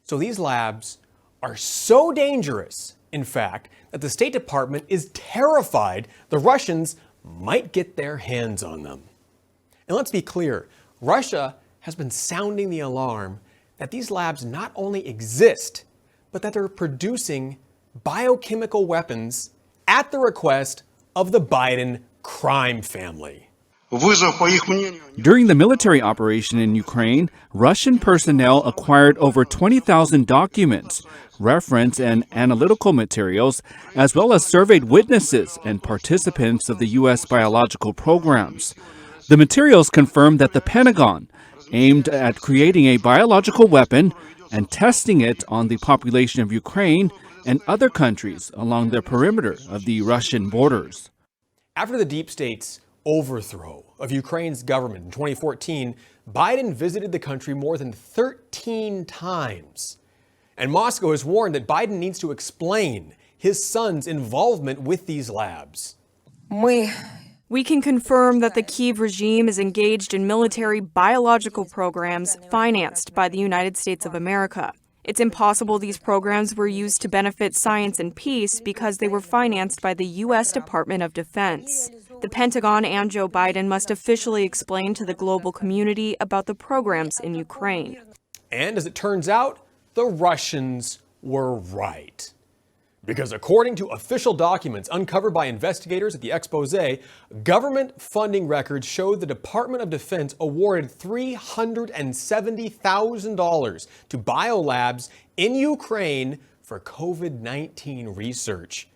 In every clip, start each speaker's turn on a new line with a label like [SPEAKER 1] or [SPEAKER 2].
[SPEAKER 1] So these labs are so dangerous, in fact, that the State Department is terrified the Russians might get their hands on them. And let's be clear, Russia has been sounding the alarm that these labs not only exist, but that they're producing biochemical weapons at the request of the Biden crime family.
[SPEAKER 2] During the military operation in Ukraine, Russian personnel acquired over 20,000 documents, reference and analytical materials, as well as surveyed witnesses and participants of the U.S. biological programs. The materials confirmed that the Pentagon aimed at creating a biological weapon and testing it on the population of Ukraine and other countries along the perimeter of the Russian borders.
[SPEAKER 1] After the deep state's overthrow of Ukraine's government in 2014, Biden visited the country more than 13 times. And Moscow has warned that Biden needs to explain his son's involvement with these labs.
[SPEAKER 3] We can confirm that the Kyiv regime is engaged in military biological programs financed by the United States of America. It's impossible these programs were used to benefit science and peace because they were financed by the U.S. Department of Defense. The Pentagon and Joe Biden must officially explain to the global community about the programs in Ukraine.
[SPEAKER 1] And as it turns out, the Russians were right. Because according to official documents uncovered by investigators at the expose, government funding records showed the Department of Defense awarded $370,000 to biolabs in Ukraine for COVID-19 research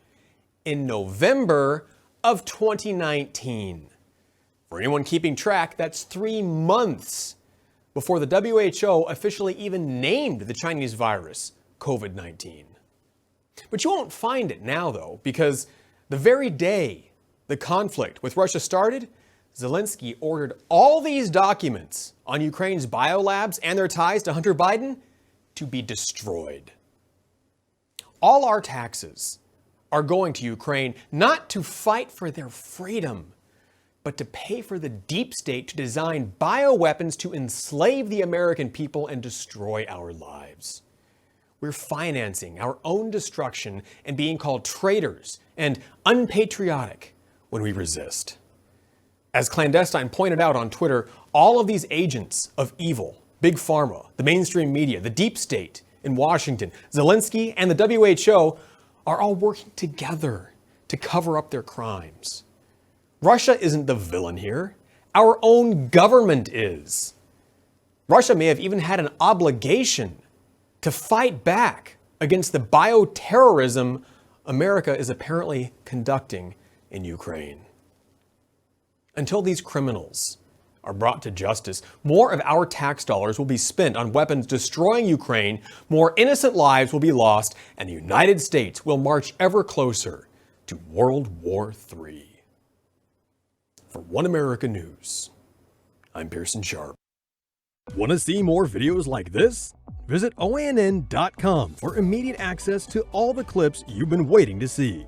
[SPEAKER 1] in November of 2019. For anyone keeping track, that's 3 months before the WHO officially even named the Chinese virus COVID-19. But you won't find it now, though, because the very day the conflict with Russia started, Zelensky ordered all these documents on Ukraine's biolabs and their ties to Hunter Biden to be destroyed. All our taxes are going to Ukraine not to fight for their freedom, but to pay for the deep state to design bioweapons to enslave the American people and destroy our lives. We're financing our own destruction and being called traitors and unpatriotic when we resist. As Clandestine pointed out on Twitter, all of these agents of evil, Big Pharma, the mainstream media, the deep state in Washington, Zelensky, and the WHO are all working together to cover up their crimes. Russia isn't the villain here. Our own government is. Russia may have even had an obligation to fight back against the bioterrorism America is apparently conducting in Ukraine. Until these criminals are brought to justice, more of our tax dollars will be spent on weapons destroying Ukraine, more innocent lives will be lost, and the United States will march ever closer to World War III. For One America News, I'm Pearson Sharp. Want to see more videos like this? Visit OANN.com for immediate access to all the clips you've been waiting to see.